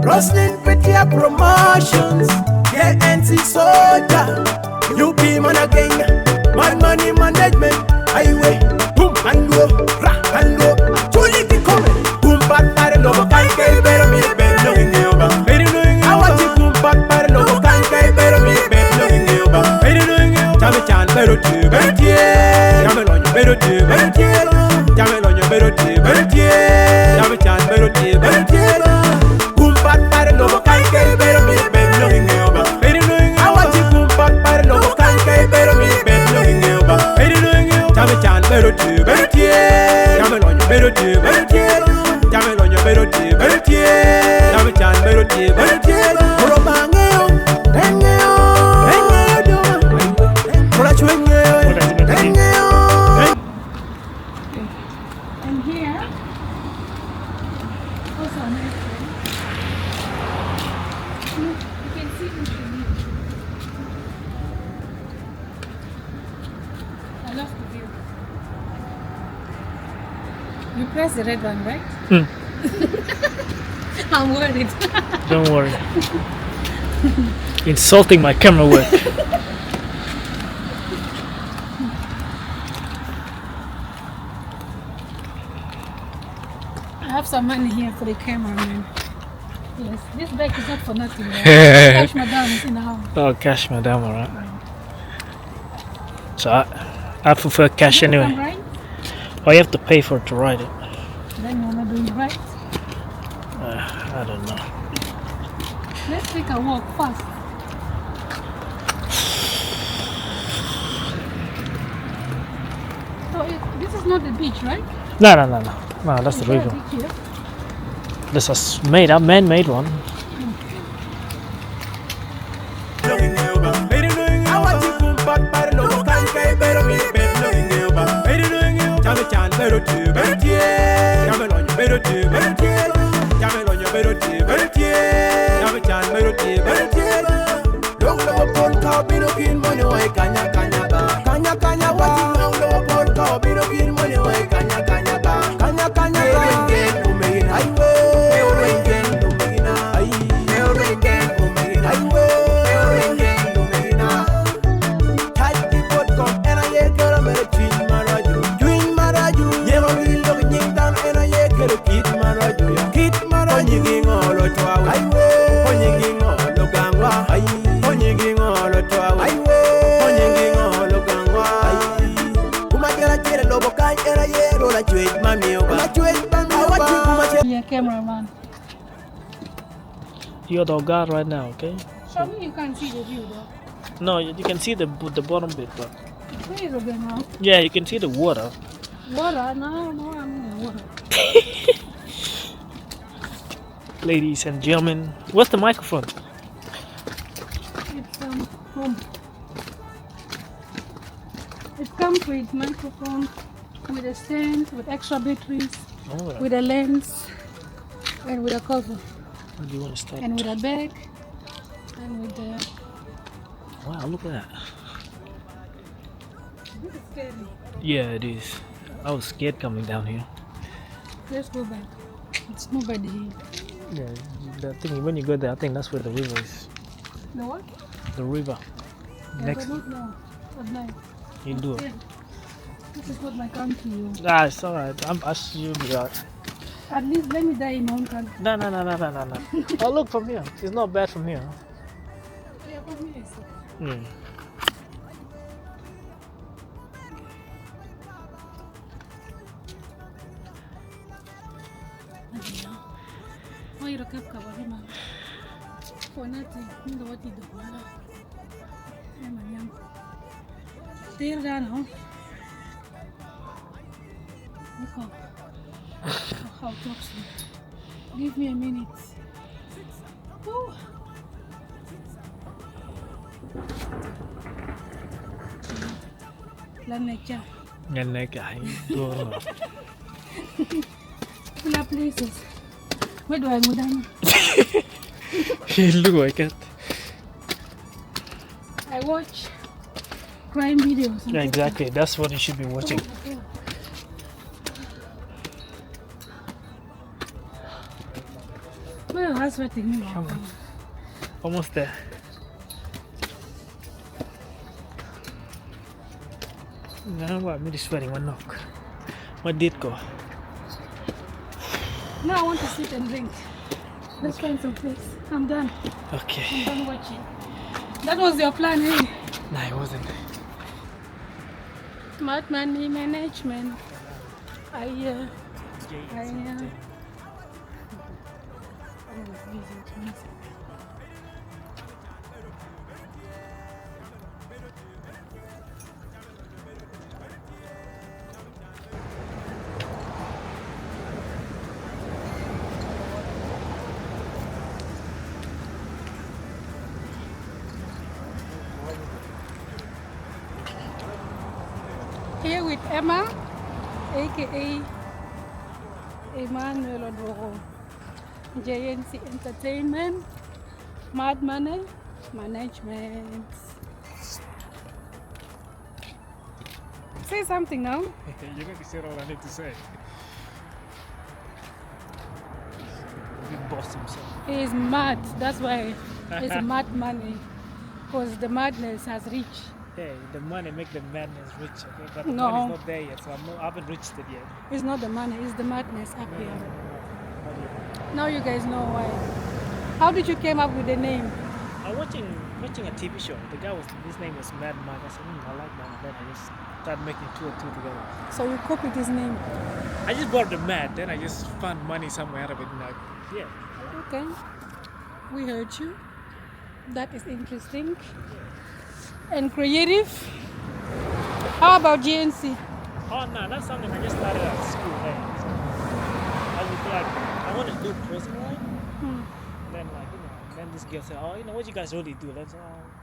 Rustling with your promotions, yeah, NC soldier. You be man again, man money management. Highway, boom and go, ra and go. Truly be coming, boom back by the love, can't get better me, better knowing you about. Better knowing you. I want you boom back by the love, can't get better me, better knowing you about. Better knowing you. Jammy chan, better do, better yeah. Jammy on you, better do, better yeah. Jammy on you, better do, better yeah. Jammy chan, better do, better yeah. Boom back by the love, can't get better me, better knowing you about. Better knowing you. I want you boom back by the love, can't get better me, better knowing you about. Better knowing you. Jammy chan, better do, better yeah. Jammy on you, better do, better yeah. Jammy on you, better do, better yeah. Jammy chan, better do, better yeah. And here, also a nice place. Look, you can see the view. I love the view. You press the red one, right? I'm worried. Don't worry. Insulting my camera work. I have some money here for the cameraman. Yes, this bag is not for nothing. Right? Cash madam is in the house. Oh, cash, madam, alright. So I prefer cash You anyway. can ride? Oh, you have to pay for it to ride it. Then you're not doing it right. I don't know. Let's take a walk fast. So this is not the beach, right? No, that's the Is there a river. beach here? This is man-made one. Yeah, cameraman. You're the guard right now, okay? Show me you can see the view though. No, you can see the bottom bit, but Where is again now? yeah, you can see the water. Water? No, I'm in the water. Ladies and gentlemen, what's the microphone? It's home. It comes with microphone, with a stand, with extra batteries, Oh, with a lens, and with a cover, where do you want to start? and with a bag, and with the. Wow, look at that. This is scary. Yeah, it is. I was scared coming down here. Let's go back. It's nobody here. Yeah, the thing when you go there, I think that's where the river is. The what? The river. Yeah, Next, but not now. At night. you do it. Yeah. This is what my country is. Ah, it's alright. I should be alright. At least let me die in my own country. No. Oh, look from here. It's not bad from here. Yeah, for me, it's Mm. oh, you're a cap cover, man. For nothing. You know what you do. Yeah, man, young. There, now. Look up. How toxic. Give me a minute. Oh. La nature. Nhanh này cái đua rồi. Full of places. Where do I go down? Look like it. I watch crime videos. Yeah, exactly. That's what you should be watching. Well, that's what I mean. Come on. Almost there. Now what? I'm just sweating. One knock. What did go? Now I want to sit and drink. Let's find some place. I'm done. Okay. I'm done watching. That was your plan, eh? Nah, it wasn't. Smart money management. I was busy. Here with Emma, aka Emmanuel Odoro, JNC Entertainment, Mad Money Management. Say something now. You got to say all I need to say. Big boss himself. He is mad, that's why it's mad money. Because the madness has reached. Hey, the money make the madness rich, okay? But the No. money's not there yet, so I haven't reached it yet. It's not the money, it's the madness up here. How do you- Now you guys know why. How did you came up with the name? I'm watching a TV show. The guy his name was Mad Mike. I said, I like that. And then I just started making two and two together. So you copied his name. I just bought the Mad, then I just found money somewhere out of it. And like, yeah. Okay. We heard you. That is interesting. And creative. How about GNC? Oh no, that's something I just started at school. Hey. So I was like, I want to do prison line. Then like, then this girl said, oh, what you guys really do?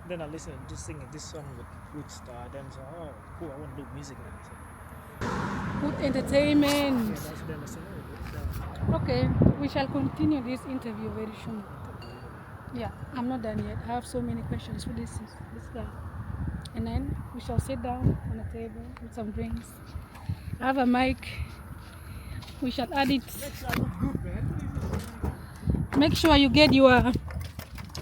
Then I listened to singing this song with Good Star. Then I said, oh, cool, I want to do music now. So, Good entertainment. yeah, then I said, oh, Okay, we shall continue this interview very soon. Yeah, I'm not done yet. I have so many questions for this guy. And then we shall sit down on a table with some drinks. I have a mic. We shall add it. Make sure you get your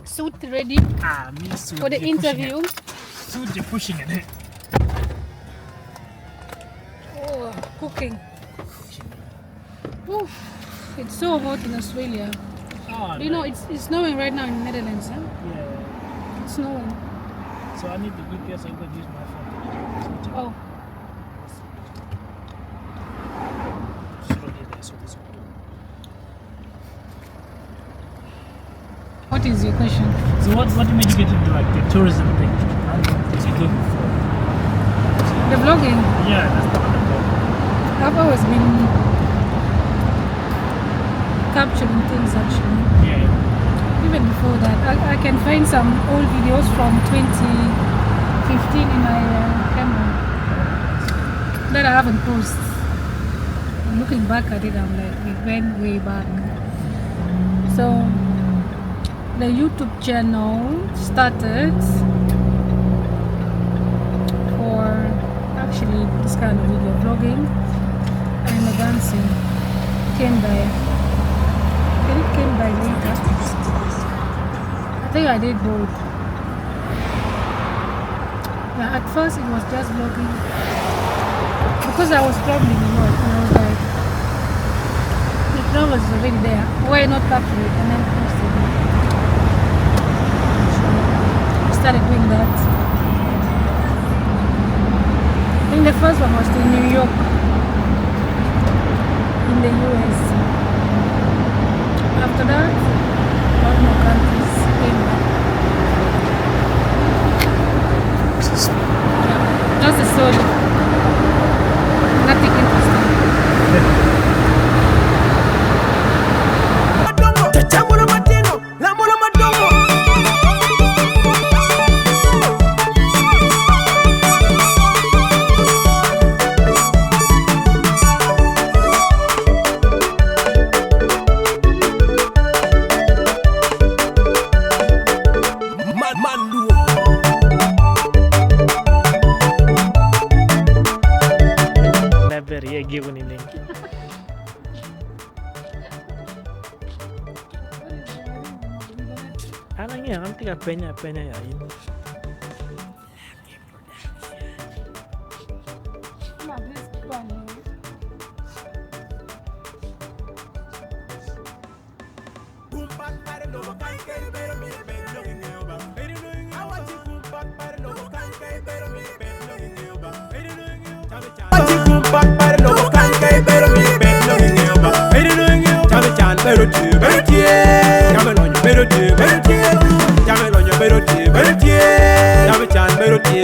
suit ready me suit, for the you're pushing interview. it. Suit, you're pushing it. Oh, cooking. Oof, it's so hot in Australia. Oh, You know, it's snowing right now in the Netherlands. Huh? yeah. It's snowing. So I need the GPS so you can use my phone to Oh, what is your question? So what made you get into like the tourism thing? How long did you do before? The vlogging. Yeah, that's the one I'm I've always been capturing things actually. Yeah. Even before that, I can find some old videos from 2015 in my camera that I haven't posted. Looking back at it, I'm like, we went way back. So the YouTube channel started for actually this kind of video vlogging and the dancing came by. It came by later. I think I did both. Yeah, at first it was just vlogging because I was traveling a lot and I was like, the travel is already there, why not capture it and then post it? So I started doing that. I think the first one was in New York, in the US. After that, one more countries came back. Just a story. Nothing interesting. Chachambula matino, lamula madongo. Anang ya, nanti ka penya ya ini. Nah, this one.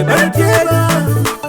Better